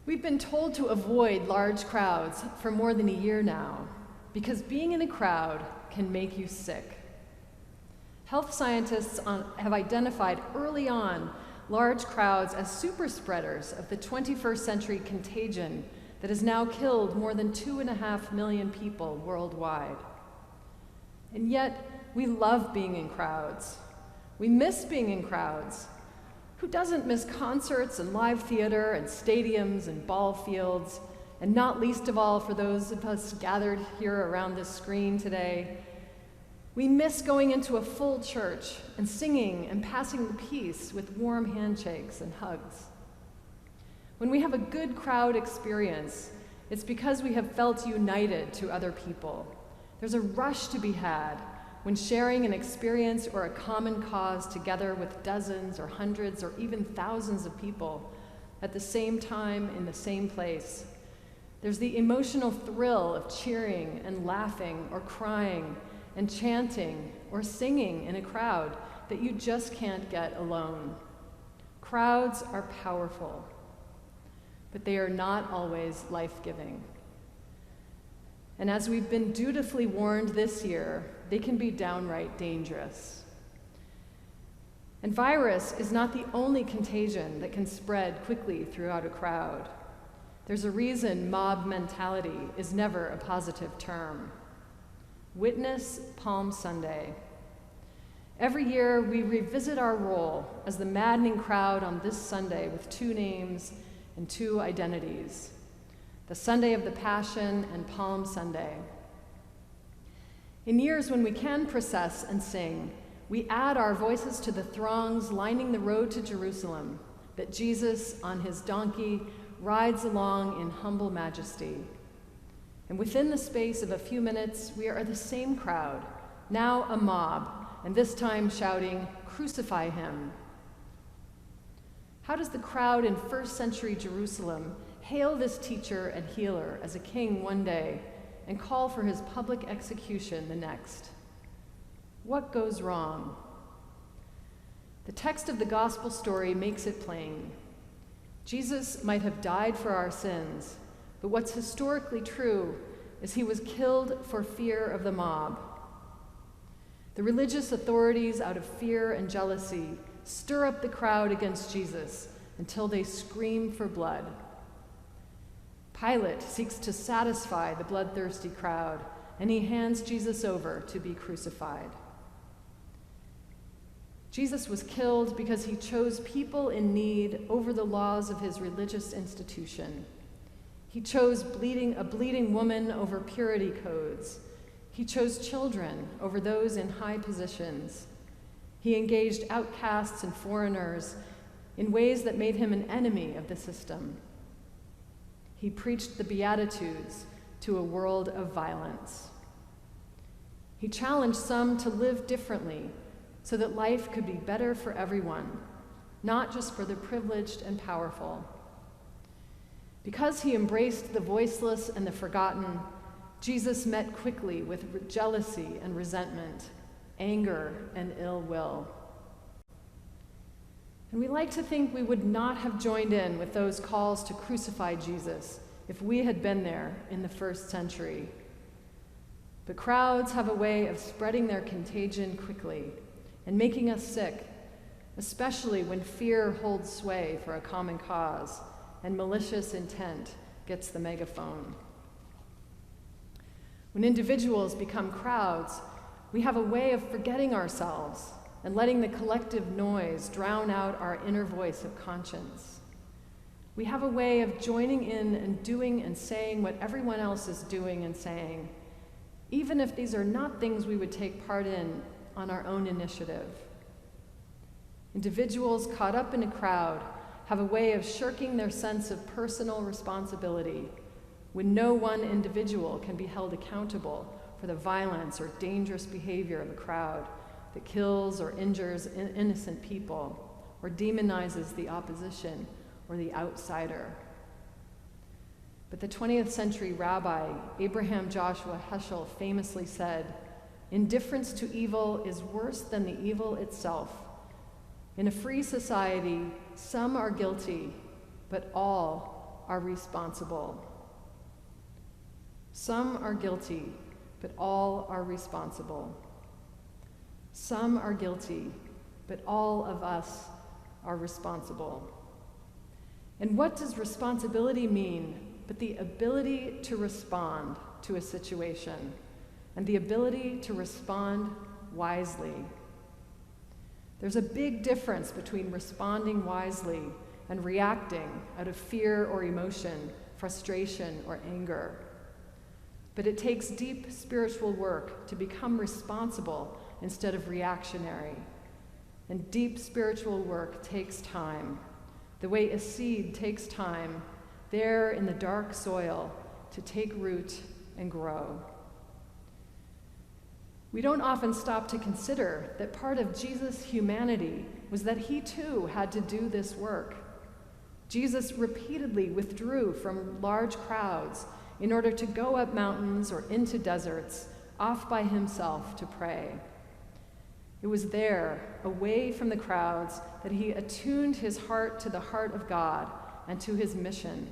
We've been told to avoid large crowds for more than a year now because being in a crowd can make you sick. Health scientists have identified early on large crowds as super spreaders of the 21st century contagion that has now killed more than 2.5 million people worldwide. And yet, we love being in crowds. We miss being in crowds. Who doesn't miss concerts and live theater and stadiums and ball fields, and not least of all for those of us gathered here around this screen today? We miss going into a full church and singing and passing the peace with warm handshakes and hugs. When we have a good crowd experience, it's because we have felt united to other people. There's a rush to be had when sharing an experience or a common cause together with dozens or hundreds or even thousands of people at the same time in the same place. There's the emotional thrill of cheering and laughing or crying and chanting or singing in a crowd that you just can't get alone. Crowds are powerful, but they are not always life-giving. And as we've been dutifully warned this year, they can be downright dangerous. And virus is not the only contagion that can spread quickly throughout a crowd. There's a reason mob mentality is never a positive term. Witness Palm Sunday. Every year, we revisit our role as the maddening crowd on this Sunday with 2 names and 2 identities: the Sunday of the Passion and Palm Sunday. In years when we can process and sing, we add our voices to the throngs lining the road to Jerusalem that Jesus, on his donkey, rides along in humble majesty. And within the space of a few minutes, we are the same crowd, now a mob, and this time shouting, "Crucify him." How does the crowd in first century Jerusalem hail this teacher and healer as a king one day and call for his public execution the next? What goes wrong? The text of the gospel story makes it plain. Jesus might have died for our sins, but what's historically true is he was killed for fear of the mob. The religious authorities, out of fear and jealousy, stir up the crowd against Jesus until they scream for blood. Pilate seeks to satisfy the bloodthirsty crowd, and he hands Jesus over to be crucified. Jesus was killed because he chose people in need over the laws of his religious institution. He chose a bleeding woman over purity codes. He chose children over those in high positions. He engaged outcasts and foreigners in ways that made him an enemy of the system. He preached the Beatitudes to a world of violence. He challenged some to live differently so that life could be better for everyone, not just for the privileged and powerful. Because he embraced the voiceless and the forgotten, Jesus met quickly with jealousy and resentment, anger and ill will. And we like to think we would not have joined in with those calls to crucify Jesus if we had been there in the first century. But crowds have a way of spreading their contagion quickly and making us sick, especially when fear holds sway for a common cause and malicious intent gets the megaphone. When individuals become crowds, we have a way of forgetting ourselves and letting the collective noise drown out our inner voice of conscience. We have a way of joining in and doing and saying what everyone else is doing and saying, even if these are not things we would take part in on our own initiative. Individuals caught up in a crowd have a way of shirking their sense of personal responsibility when no one individual can be held accountable for the violence or dangerous behavior of a crowd that kills or injures innocent people or demonizes the opposition or the outsider. But the 20th century rabbi Abraham Joshua Heschel famously said, "Indifference to evil is worse than the evil itself. In a free society, some are guilty, but all are responsible. Some are guilty, but all are responsible. Some are guilty, but all of us are responsible. And what does responsibility mean but the ability to respond to a situation and the ability to respond wisely? There's a big difference between responding wisely and reacting out of fear or emotion, frustration or anger. But it takes deep spiritual work to become responsible instead of reactionary. And deep spiritual work takes time, the way a seed takes time there in the dark soil to take root and grow. We don't often stop to consider that part of Jesus' humanity was that he too had to do this work. Jesus repeatedly withdrew from large crowds in order to go up mountains or into deserts, off by himself to pray. It was there, away from the crowds, that he attuned his heart to the heart of God and to his mission,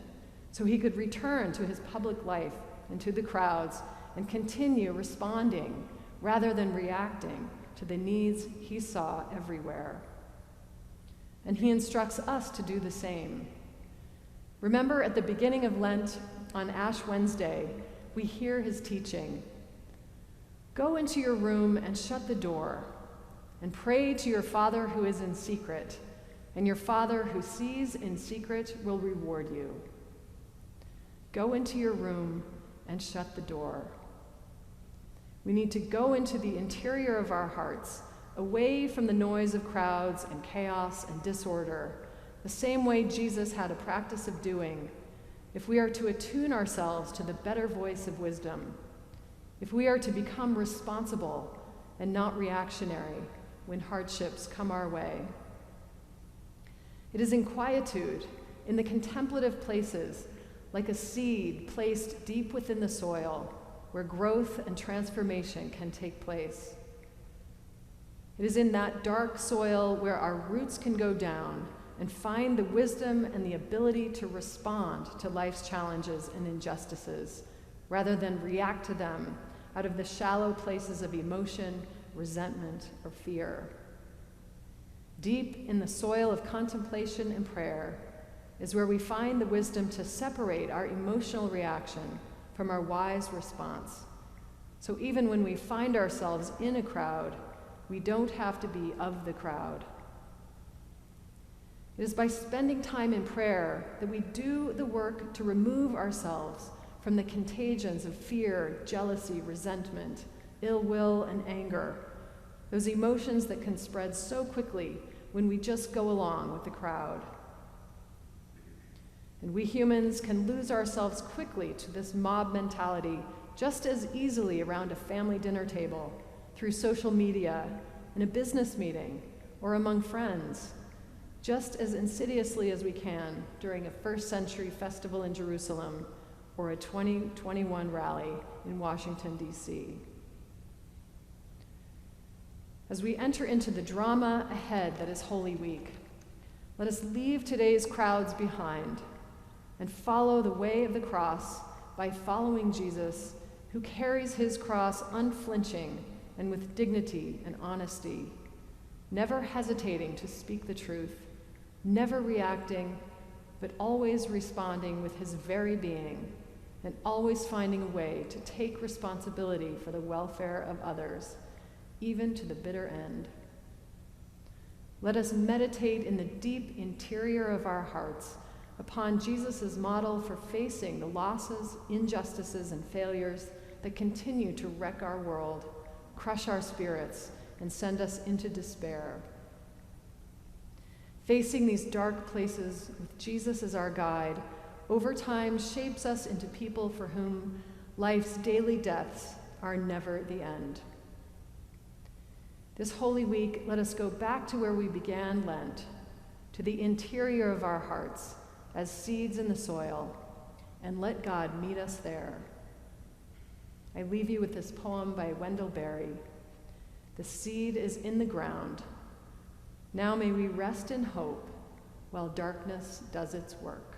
so he could return to his public life and to the crowds and continue responding rather than reacting to the needs he saw everywhere. And he instructs us to do the same. Remember, at the beginning of Lent, on Ash Wednesday, we hear his teaching. Go into your room and shut the door, and pray to your Father who is in secret, and your Father who sees in secret will reward you. Go into your room and shut the door. We need to go into the interior of our hearts, away from the noise of crowds and chaos and disorder, the same way Jesus had a practice of doing, if we are to attune ourselves to the better voice of wisdom, if we are to become responsible and not reactionary when hardships come our way. It is in quietude, in the contemplative places, like a seed placed deep within the soil, where growth and transformation can take place. It is in that dark soil where our roots can go down and find the wisdom and the ability to respond to life's challenges and injustices, rather than react to them out of the shallow places of emotion, resentment, or fear. Deep in the soil of contemplation and prayer is where we find the wisdom to separate our emotional reaction from our wise response. So even when we find ourselves in a crowd, we don't have to be of the crowd. It is by spending time in prayer that we do the work to remove ourselves from the contagions of fear, jealousy, resentment, ill will, and anger, those emotions that can spread so quickly when we just go along with the crowd. And we humans can lose ourselves quickly to this mob mentality just as easily around a family dinner table, through social media, in a business meeting, or among friends, just as insidiously as we can during a first-century festival in Jerusalem or a 2021 rally in Washington, D.C. As we enter into the drama ahead that is Holy Week, let us leave today's crowds behind and follow the way of the cross by following Jesus, who carries his cross unflinching and with dignity and honesty, never hesitating to speak the truth, never reacting, but always responding with his very being, and always finding a way to take responsibility for the welfare of others, even to the bitter end. Let us meditate in the deep interior of our hearts upon Jesus' model for facing the losses, injustices, and failures that continue to wreck our world, crush our spirits, and send us into despair. Facing these dark places with Jesus as our guide, over time shapes us into people for whom life's daily deaths are never the end. This Holy Week, let us go back to where we began Lent, to the interior of our hearts as seeds in the soil, and let God meet us there. I leave you with this poem by Wendell Berry. The seed is in the ground. Now may we rest in hope while darkness does its work.